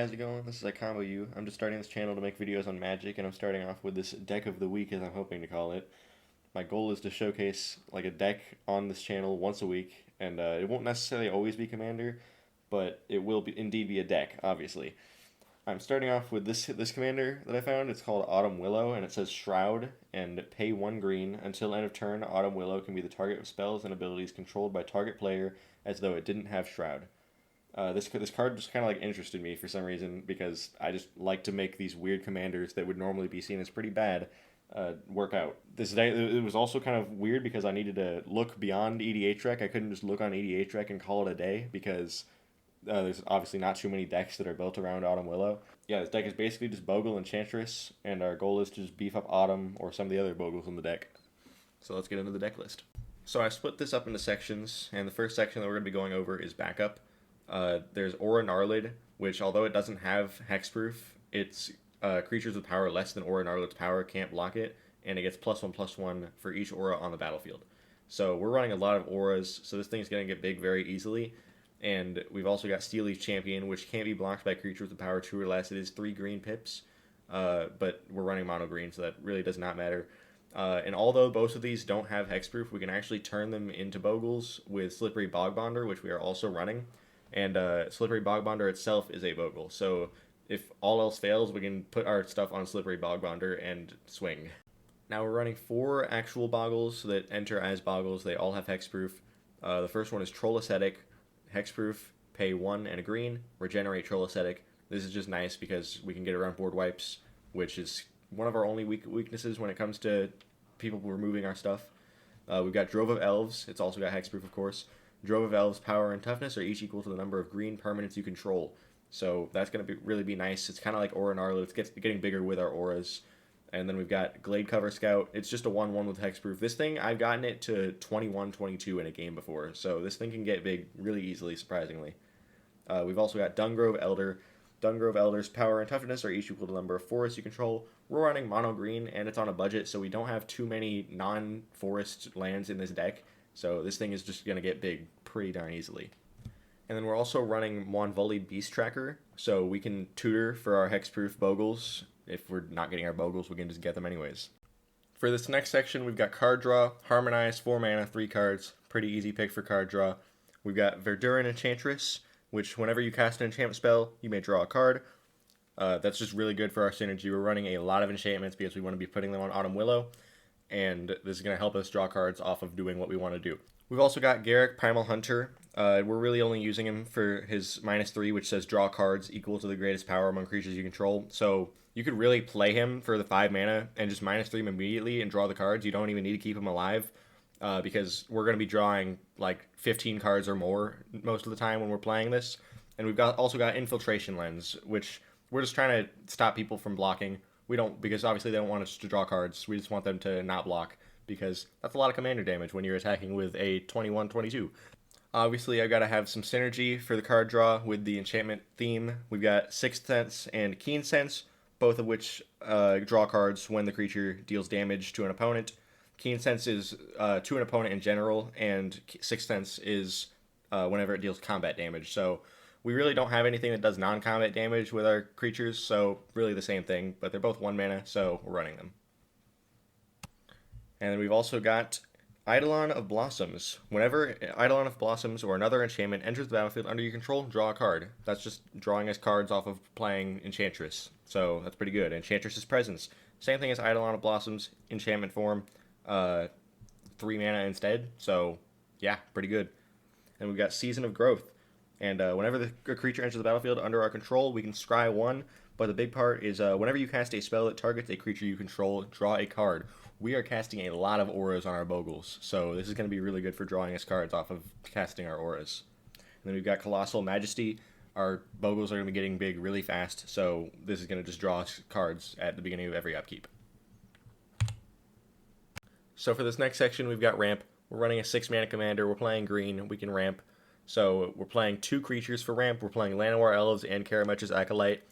How's it going? This is Combo U. I'm just starting this channel to make videos on Magic, and I'm starting off with this deck of the week, as I'm hoping to call it. My goal is to showcase like a deck on this channel once a week, and it won't necessarily always be Commander, but it will be indeed be a deck, obviously. I'm starting off with this commander that I found. It's called Autumn Willow, and it says Shroud, and pay 1 green. Until end of turn, Autumn Willow can be the target of spells and abilities controlled by target player as though it didn't have Shroud. This card just kind of like interested me for some reason because I just like to make these weird commanders that would normally be seen as pretty bad work out. This day it was also kind of weird because I needed to look beyond EDH Rec. I couldn't just look on EDH Rec and call it a day because there's obviously not too many decks that are built around Autumn Willow. Yeah, this deck is basically just Bogle Enchantress, and our goal is to just beef up Autumn or some of the other Bogles in the deck. So let's get into the deck list. So I split this up into sections, and the first section that we're going to be going over is backup. There's Aura Gnarlid, which although it doesn't have hexproof, it's creatures with power less than Aura Gnarlid's power can't block it, and it gets +1/+1 for each aura on the battlefield. So we're running a lot of auras, so this thing's going to get big very easily. And we've also got Steely's Champion, which can't be blocked by creatures with power 2 or less. It is 3 green pips, but we're running mono green, so that really does not matter. And although both of these don't have hexproof, we can actually turn them into Bogles with Slippery Bogbonder, which we are also running. And Slippery Bogbonder itself is a Bogle, so if all else fails, we can put our stuff on Slippery Bogbonder and swing. Now we're running 4 actual Bogles that enter as Bogles. They all have hexproof. The first one is Troll Ascetic, hexproof, pay 1 and a green, regenerate Troll Ascetic. This is just nice because we can get around board wipes, which is one of our only weaknesses when it comes to people removing our stuff. We've got Drove of Elves. It's also got hexproof, of course. Drove of Elves' power and toughness are each equal to the number of green permanents you control. So that's going to really be nice. It's kind of like Aura Gnarlid. It's getting bigger with our auras. And then we've got Glade Cover Scout. It's just a 1/1 with hexproof. This thing, I've gotten it to 21-22 in a game before. So this thing can get big really easily, surprisingly. We've also got Dungrove Elder. Dungrove Elder's power and toughness are each equal to the number of forests you control. We're running mono green, and it's on a budget, so we don't have too many non-forest lands in this deck. So this thing is just going to get big pretty darn easily. And then we're also running Monvully Beast Tracker, so we can tutor for our hexproof Bogles. If we're not getting our Bogles, we can just get them anyways. For this next section, we've got Card Draw, Harmonize, 4 mana, 3 cards. Pretty easy pick for Card Draw. We've got Verduran Enchantress, which whenever you cast an enchantment spell, you may draw a card. That's just really good for our synergy. We're running a lot of enchantments because we want to be putting them on Autumn Willow, and this is going to help us draw cards off of doing what we want to do. We've also got Garruk, Primal Hunter. We're really only using him for his -3, which says draw cards equal to the greatest power among creatures you control. So you could really play him for the 5 mana and just -3 him immediately and draw the cards. You don't even need to keep him alive because we're going to be drawing like 15 cards or more most of the time when we're playing this. And we've also got Infiltration Lens, which we're just trying to stop people from blocking. We don't, because obviously they don't want us to draw cards. We just want them to not block, because that's a lot of commander damage when you're attacking with a 21-22. Obviously, I've got to have some synergy for the card draw with the enchantment theme. We've got Sixth Sense and Keen Sense, both of which draw cards when the creature deals damage to an opponent. Keen Sense is to an opponent in general, and Sixth Sense is whenever it deals combat damage. So we really don't have anything that does non-combat damage with our creatures, so really the same thing, but they're both 1 mana, so we're running them. And then we've also got Eidolon of Blossoms. Whenever Eidolon of Blossoms or another enchantment enters the battlefield under your control, draw a card. That's just drawing us cards off of playing Enchantress, so that's pretty good. Enchantress's Presence. Same thing as Eidolon of Blossoms, enchantment form, 3 mana instead, so yeah, pretty good. And we've got Season of Growth. And whenever the creature enters the battlefield under our control, we can scry 1. But the big part is whenever you cast a spell that targets a creature you control, draw a card. We are casting a lot of auras on our Bogles, so this is going to be really good for drawing us cards off of casting our auras. And then we've got Colossal Majesty. Our Bogles are going to be getting big really fast, so this is going to just draw us cards at the beginning of every upkeep. So for this next section, we've got Ramp. We're running a 6-mana commander. We're playing green. We can ramp. So we're playing 2 creatures for ramp. We're playing Llanowar Elves and Karametra's Acolyte.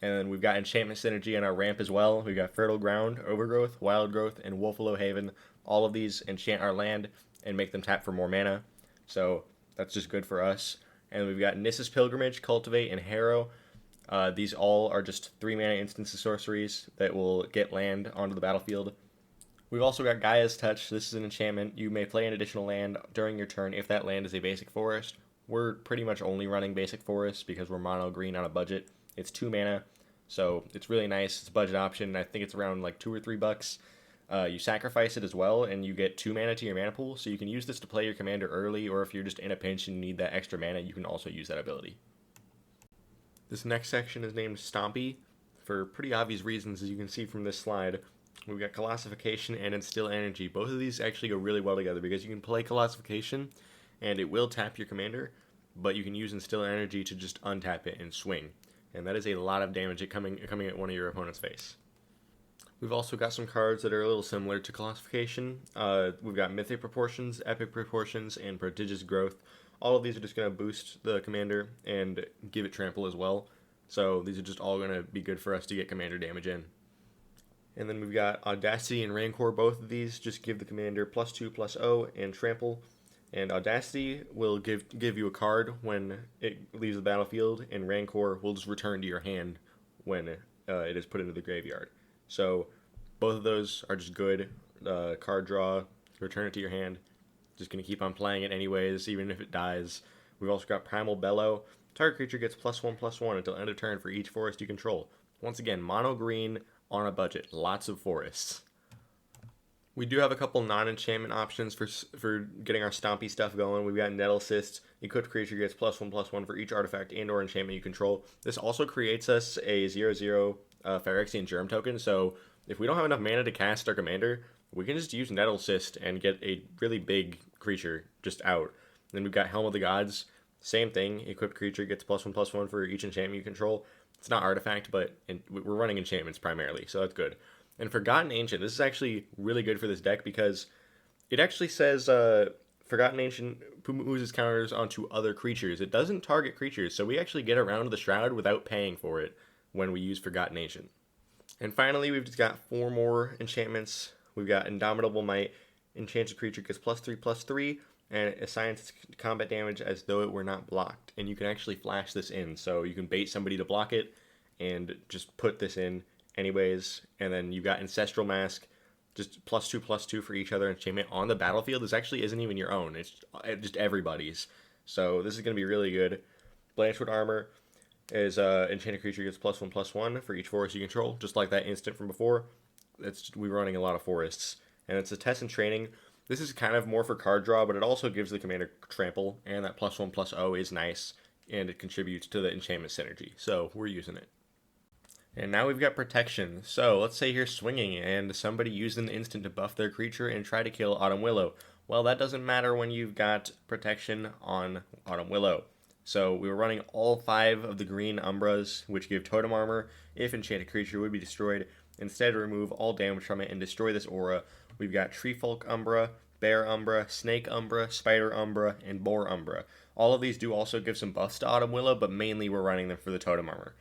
And then we've got Enchantment Synergy in our ramp as well. We've got Fertile Ground, Overgrowth, Wild Growth, and Wolfwillow Haven. All of these enchant our land and make them tap for more mana. So that's just good for us. And we've got Nissa's Pilgrimage, Cultivate, and Harrow. These all are just 3 mana instances sorceries that will get land onto the battlefield. We've also got Gaia's Touch. This is an enchantment. You may play an additional land during your turn if that land is a basic forest. We're pretty much only running basic forests because we're mono green on a budget. It's 2 mana, so it's really nice. It's a budget option. I think it's around like $2 or $3. You sacrifice it as well, and you get 2 mana to your mana pool, so you can use this to play your commander early, or if you're just in a pinch and need that extra mana, you can also use that ability. This next section is named Stompy for pretty obvious reasons, as you can see from this slide. We've got Colossification and Instill Energy. Both of these actually go really well together because you can play Colossification and it will tap your commander, but you can use Instill Energy to just untap it and swing. And that is a lot of damage coming at one of your opponent's face. We've also got some cards that are a little similar to Colossification. We've got Mythic Proportions, Epic Proportions, and Prodigious Growth. All of these are just going to boost the commander and give it trample as well. So these are just all going to be good for us to get commander damage in. And then we've got Audacity and Rancor. Both of these just give the commander +2/+0 and trample. And Audacity will give you a card when it leaves the battlefield, and Rancor will just return to your hand when it is put into the graveyard. So both of those are just good. Card draw, return it to your hand. Just going to keep on playing it anyways, even if it dies. We've also got Primal Bellow. Target creature gets +1/+1 until end of turn for each forest you control. Once again, mono green on a budget. Lots of forests. We do have a couple non-enchantment options for getting our stompy stuff going. We've got Nettle Cyst. Equipped creature gets +1/+1 for each artifact and or enchantment you control. This also creates us a 0/0 Phyrexian Germ token, so if we don't have enough mana to cast our commander, we can just use Nettle Cyst and get a really big creature just out. Then we've got Helm of the Gods. Same thing. Equipped creature gets +1/+1 for each enchantment you control. It's not artifact, but we're running enchantments primarily, so that's good. And Forgotten Ancient, this is actually really good for this deck because it actually says Forgotten Ancient moves its counters onto other creatures. It doesn't target creatures, so we actually get around the Shroud without paying for it when we use Forgotten Ancient. And finally, we've just got 4 more enchantments. We've got Indomitable Might. Enchanted creature gets +3/+3, and it assigns its combat damage as though it were not blocked. And you can actually flash this in, so you can bait somebody to block it and just put this in anyways. And then you've got Ancestral Mask, just +2/+2 for each other enchantment on the battlefield. This actually isn't even your own, it's just everybody's. So this is going to be really good. Blanchwood Armor is enchanted creature gets +1/+1 for each forest you control, just like that instant from before. We're running a lot of forests. And it's a test and training. This is kind of more for card draw, but it also gives the commander trample, and that +1/+0 is nice, and it contributes to the enchantment synergy. So we're using it. And now we've got protection. So let's say you're swinging and somebody used an instant to buff their creature and try to kill Autumn Willow. Well, that doesn't matter when you've got protection on Autumn Willow. So we were running all 5 of the green Umbras, which give totem armor if enchanted creature would be destroyed. Instead, remove all damage from it and destroy this aura. We've got Treefolk Umbra, Bear Umbra, Snake Umbra, Spider Umbra, and Boar Umbra. All of these do also give some buffs to Autumn Willow, but mainly we're running them for the totem armor.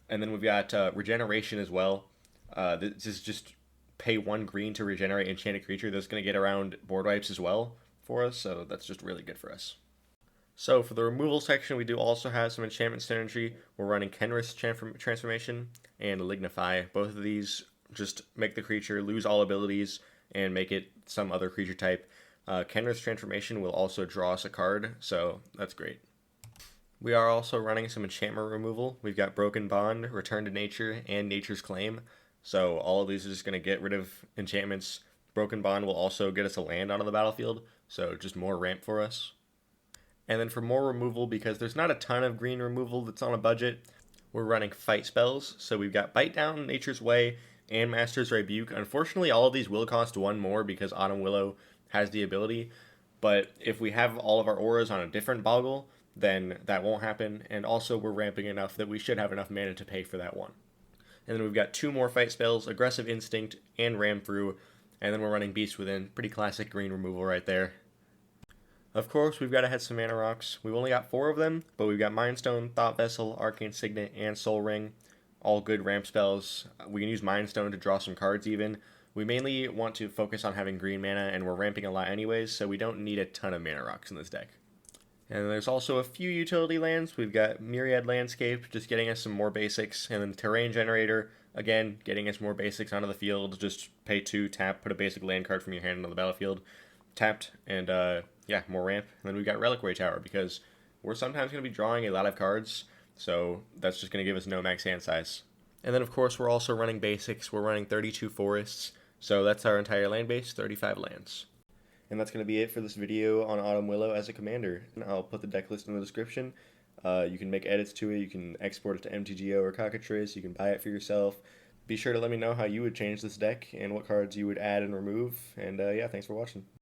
And then we've got Regeneration as well. This is just pay 1 green to regenerate enchanted creature. That's going to get around board wipes as well for us, so that's just really good for us. So for the removal section, we do also have some enchantment synergy. We're running Kenrith's Transformation and Lignify. Both of these just make the creature lose all abilities and make it some other creature type. Kenrith's Transformation will also draw us a card, so that's great. We are also running some enchantment removal. We've got Broken Bond, Return to Nature, and Nature's Claim. So all of these are just going to get rid of enchantments. Broken Bond will also get us a land onto the battlefield, so just more ramp for us. And then for more removal, because there's not a ton of green removal that's on a budget, we're running fight spells. So we've got Bite Down, Nature's Way, and Master's Rebuke. Unfortunately, all of these will cost 1 more because Autumn Willow has the ability. But if we have all of our auras on a different Boggle, then that won't happen. And also, we're ramping enough that we should have enough mana to pay for that one. And then we've got 2 more fight spells, Aggressive Instinct and Ram Through. And then we're running Beast Within. Pretty classic green removal right there. Of course, we've got to hit some mana rocks. We've only got 4 of them, but we've got Mind Stone, Thought Vessel, Arcane Signet, and Soul Ring. All good ramp spells. We can use Mind Stone to draw some cards even. We mainly want to focus on having green mana, and we're ramping a lot anyways, so we don't need a ton of mana rocks in this deck. And there's also a few utility lands. We've got Myriad Landscape, just getting us some more basics, and then the Terrain Generator, again, getting us more basics onto the field. Just pay 2, tap, put a basic land card from your hand on the battlefield, tapped, and yeah, more ramp. And then we've got Reliquary Tower, because we're sometimes going to be drawing a lot of cards, so that's just going to give us no max hand size. And then, of course, we're also running basics. We're running 32 forests, so that's our entire land base, 35 lands. And that's going to be it for this video on Autumn Willow as a commander. I'll put the deck list in the description. You can make edits to it. You can export it to MTGO or Cockatrice. You can buy it for yourself. Be sure to let me know how you would change this deck and what cards you would add and remove. And yeah, thanks for watching.